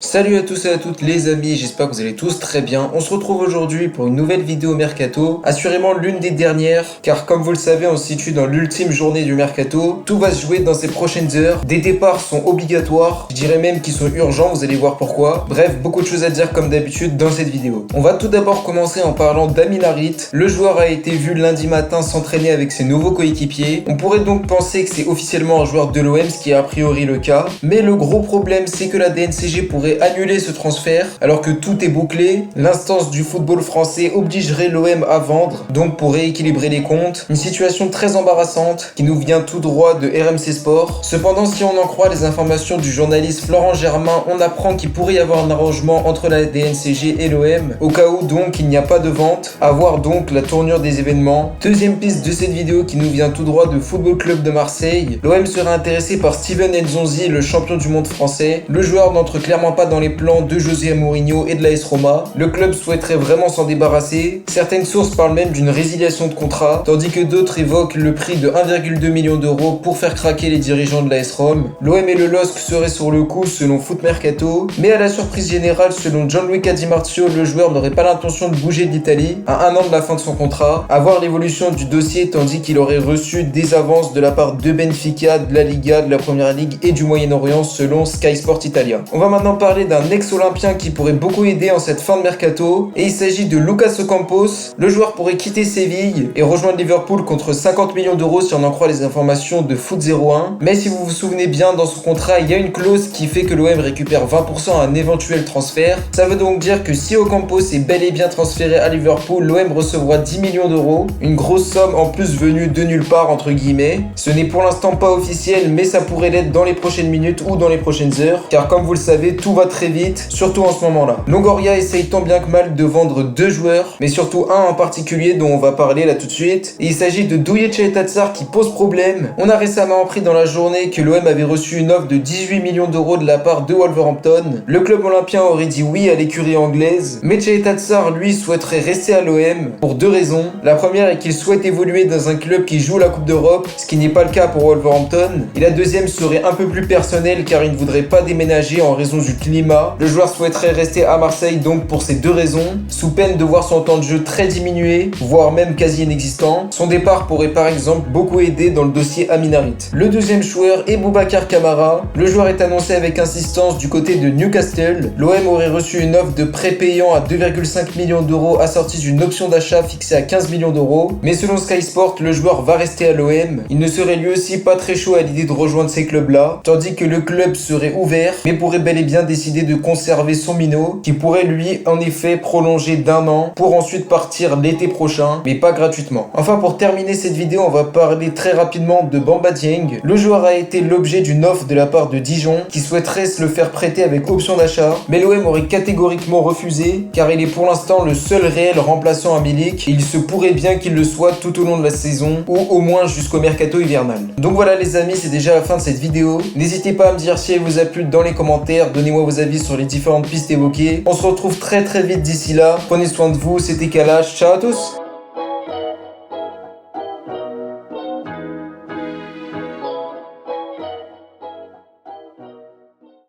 Salut à tous et à toutes les amis, j'espère que vous allez tous très bien. On se retrouve aujourd'hui pour une nouvelle vidéo Mercato, assurément l'une des dernières, car comme vous le savez, on se situe dans l'ultime journée du Mercato. Tout va se jouer dans ces prochaines heures, des départs sont obligatoires, je dirais même qu'ils sont urgents, vous allez voir pourquoi. Bref, beaucoup de choses à dire comme d'habitude dans cette vidéo. On va tout d'abord commencer en parlant d'Amin Harit. Le joueur a été vu lundi matin s'entraîner avec ses nouveaux coéquipiers. On pourrait donc penser que c'est officiellement un joueur de l'OM, ce qui est a priori le cas. Mais le gros problème, c'est que la DNCG pourrait annuler ce transfert alors que tout est bouclé. L'instance du football français obligerait l'OM à vendre, donc pour rééquilibrer les comptes. Une situation très embarrassante qui nous vient tout droit de RMC Sport. Cependant, si on en croit les informations du journaliste Florent Germain, on apprend qu'il pourrait y avoir un arrangement entre la DNCG et l'OM, au cas où donc il n'y a pas de vente. À voir donc la tournure des événements. Deuxième piste de cette vidéo qui nous vient tout droit de Football Club de Marseille. L'OM serait intéressé par Steven Nzonzi, le champion du monde français. Le joueur n'entre clairement pas dans les plans de José Mourinho et de l'AS Roma. Le club souhaiterait vraiment s'en débarrasser. Certaines sources parlent même d'une résiliation de contrat, tandis que d'autres évoquent le prix de 1,2 million d'euros pour faire craquer les dirigeants de l'AS Rome. L'OM et le LOSC seraient sur le coup selon Foot Mercato, mais à la surprise générale, selon Gianluca Di Marzio, le joueur n'aurait pas l'intention de bouger d'Italie à un an de la fin de son contrat. À voir l'évolution du dossier, tandis qu'il aurait reçu des avances de la part de Benfica, de la Liga, de la Première Ligue et du Moyen-Orient selon Sky Sport Italia. On va maintenant parler d'un ex-olympien qui pourrait beaucoup aider en cette fin de mercato, et il s'agit de Lucas Ocampos. Le joueur pourrait quitter Séville et rejoindre Liverpool contre 50 millions d'euros si on en croit les informations de Foot 01. Mais si vous vous souvenez bien, dans son contrat, il y a une clause qui fait que l'OM récupère 20% à un éventuel transfert. Ça veut donc dire que si Ocampos est bel et bien transféré à Liverpool, l'OM recevra 10 millions d'euros, une grosse somme en plus venue de nulle part entre guillemets. Ce n'est pour l'instant pas officiel, mais ça pourrait l'être dans les prochaines minutes ou dans les prochaines heures, car comme vous le savez, tout va très vite, surtout en ce moment-là. Longoria essaye tant bien que mal de vendre deux joueurs, mais surtout un en particulier dont on va parler là tout de suite. Et il s'agit de Douye Tatsar qui pose problème. On a récemment appris dans la journée que l'OM avait reçu une offre de 18 millions d'euros de la part de Wolverhampton. Le club olympien aurait dit oui à l'écurie anglaise, mais Tatsar lui souhaiterait rester à l'OM pour deux raisons. La première est qu'il souhaite évoluer dans un club qui joue la Coupe d'Europe, ce qui n'est pas le cas pour Wolverhampton. Et la deuxième serait un peu plus personnelle car il ne voudrait pas déménager en raison du climat. Le joueur souhaiterait rester à Marseille donc pour ces deux raisons, sous peine de voir son temps de jeu très diminué, voire même quasi inexistant. Son départ pourrait par exemple beaucoup aider dans le dossier Amin Harit. Le deuxième joueur est Boubacar Kamara. Le joueur est annoncé avec insistance du côté de Newcastle. L'OM aurait reçu une offre de prêt payant à 2,5 millions d'euros assortie d'une option d'achat fixée à 15 millions d'euros. Mais selon Sky Sport, le joueur va rester à l'OM. Il ne serait lui aussi pas très chaud à l'idée de rejoindre ces clubs-là, tandis que le club serait ouvert, mais pourrait bel et bien décider de conserver son minot, qui pourrait lui en effet prolonger d'un an pour ensuite partir l'été prochain, mais pas gratuitement. Enfin, pour terminer cette vidéo, on va parler très rapidement de Bamba Dieng. Le joueur a été l'objet d'une offre de la part de Dijon qui souhaiterait se le faire prêter avec option d'achat, mais l'OM aurait catégoriquement refusé car il est pour l'instant le seul réel remplaçant à Milik et il se pourrait bien qu'il le soit tout au long de la saison ou au moins jusqu'au mercato hivernal. Donc voilà les amis, c'est déjà la fin de cette vidéo. N'hésitez pas à me dire si elle vous a plu dans les commentaires, donnez-moi vos avis sur les différentes pistes évoquées. On se retrouve très vite d'ici là. Prenez soin de vous, c'était Kalash. Ciao à tous!